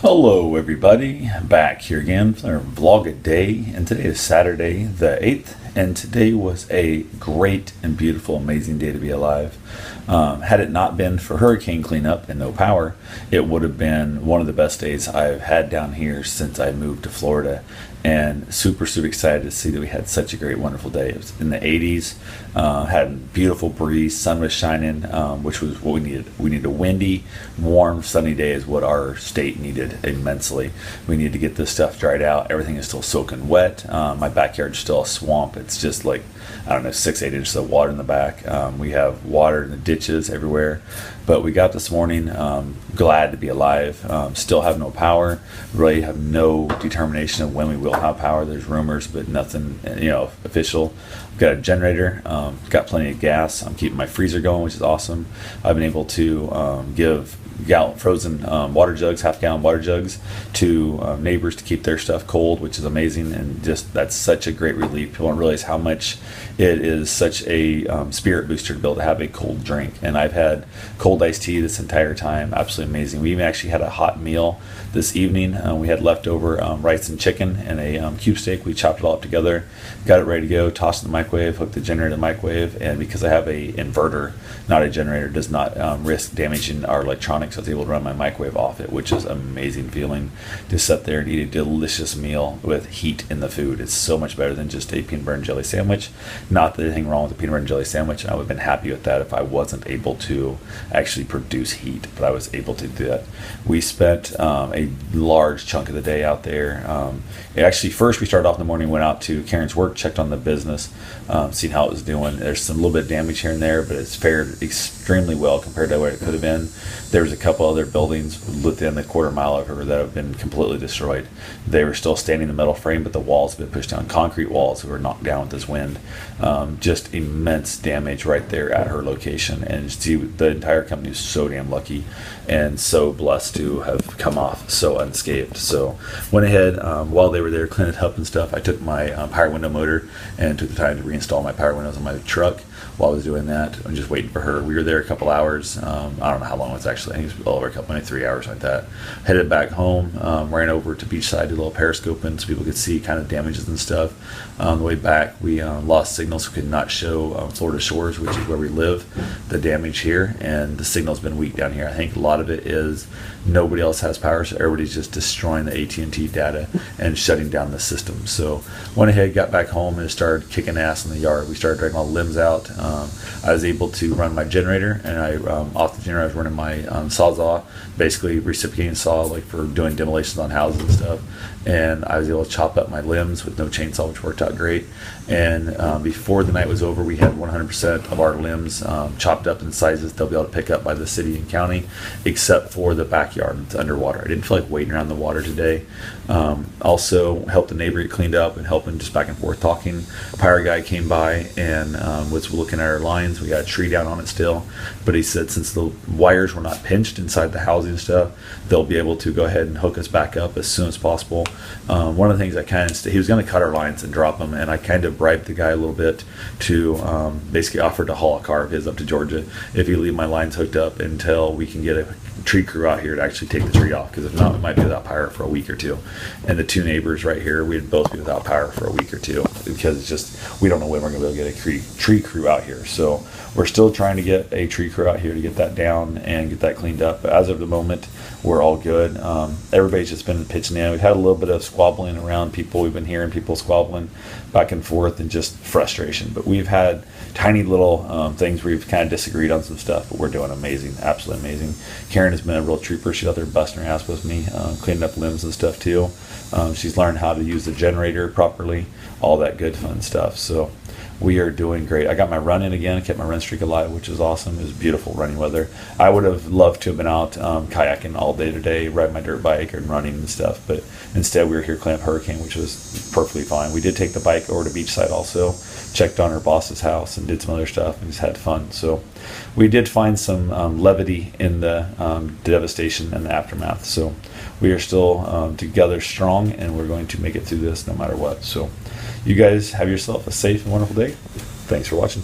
Hello everybody, back here again for our vlog-a-day, and today is Saturday the 8th, and today was a great and beautiful, amazing day to be alive. Had it not been for hurricane cleanup and no power, it would have been one of the best days I've had down here since I moved to Florida, and super excited to see that we had such a great, wonderful day. It was in the 80s, had a beautiful breeze, sun was shining, which was what we needed. We needed a windy, warm, sunny day is what our state needed immensely. We needed to get this stuff dried out. Everything is still soaking wet. My backyard's still a swamp. It's just like, I don't know, 6-8 inches of water in the back. We have water in the ditches everywhere, but we got this morning. Glad to be alive. Still have no power. Really have no determination of when we will have power. There's rumors, but nothing, official. Got a generator. Got plenty of gas. I'm keeping my freezer going, which is awesome. I've been able to give frozen water jugs, half-gallon water jugs, to neighbors to keep their stuff cold, which is amazing, and just that's such a great relief. People don't realize how much it is such a spirit booster to be able to have a cold drink. And I've had cold iced tea this entire time. Absolutely amazing. We even actually had a hot meal this evening. We had leftover rice and chicken and a cube steak. We chopped it all up together, got it ready to go, tossed it in the microwave, hooked the generator in the microwave, and because I have a inverter, not a generator, does not risk damaging our electronics, I was able to run my microwave off it, which is an amazing feeling to sit there and eat a delicious meal with heat in the food. It's so much better than just a peanut butter and jelly sandwich. Not that anything wrong with a peanut butter and jelly sandwich, and I would have been happy with that if I wasn't able to actually produce heat, but I was able to do that. We spent a large chunk of the day out there. Actually, first we started off in the morning, went out to Karen's work, checked on the business, seen how it was doing. There's some little bit of damage here and there, but it's fared extremely well compared to what it could have been. There was a couple other buildings within the quarter mile of her that have been completely destroyed. They were still standing in the metal frame, but the walls have been pushed down. Concrete walls were knocked down with this wind. Just immense damage right there at her location. And see, the entire company is so damn lucky and so blessed to have come off so unscathed. So went ahead, while they were there cleaning it up and stuff, I took my power window motor and took the time to reinstall my power windows on my truck. While I was doing that, I'm just waiting for her. We were there a couple hours. I don't know how long it was actually. I think it was over a couple, maybe 3 hours like that. Headed back home, ran over to Beachside, did a little periscoping so people could see kind of damages and stuff. On the way back, we lost signals, so we could not show Florida Shores, which is where we live, the damage here. And the signal's been weak down here. I think a lot of it is nobody else has power, so everybody's just destroying the AT&T data and shutting down the system. So went ahead, got back home, and started kicking ass in the yard. We started dragging all the limbs out. I was able to run my generator, and I off the generator I was running my Sawzall, basically reciprocating saw, like for doing demolitions on houses and stuff. And I was able to chop up my limbs with no chainsaw, which worked out great. And before the night was over, we had 100% of our limbs chopped up in sizes they'll be able to pick up by the city and county, except for the backyard. It's underwater. I didn't feel like waiting around the water today. Also helped the neighbor get cleaned up and helping just back and forth talking. Power guy came by and was looking at our lines. We got a tree down on it still, but he said since the wires were not pinched inside the housing stuff, they'll be able to go ahead and hook us back up as soon as possible. One of the things I kind of he was going to cut our lines and drop them, and I kind of bribed the guy a little bit to basically offer to haul a car of his up to Georgia if he leave my lines hooked up until we can get a tree crew out here to actually take the tree off, because if not, we might be without power for a week or two. And the two neighbors right here, we'd both be without power for a week or two, because it's just, we don't know when we're going to be able to get a tree crew out here. So we're still trying to get a tree crew out here to get that down and get that cleaned up. But as of the moment, we're all good. Everybody's just been pitching in. We've had a little bit of squabbling around people. We've been hearing people squabbling back and forth and just frustration. But we've had tiny little things where we've kind of disagreed on some stuff, but we're doing amazing, absolutely amazing. Karen has been a real trooper. She's out there busting her ass with me, cleaning up limbs and stuff too. She's learned how to use the generator properly, all that good fun stuff. So we are doing great. I got my run in again. I kept my run streak alive, which was awesome. It was beautiful running weather. I would have loved to have been out kayaking all day today, riding my dirt bike and running and stuff, but instead we were here cleaning up hurricane, which was perfectly fine. We did take the bike over to Beachside also, checked on her boss's house and did some other stuff and just had fun. So we did find some levity in the devastation and the aftermath. So we are still together strong, and we're going to make it through this no matter what. So you guys have yourself a safe and wonderful day. Thanks for watching.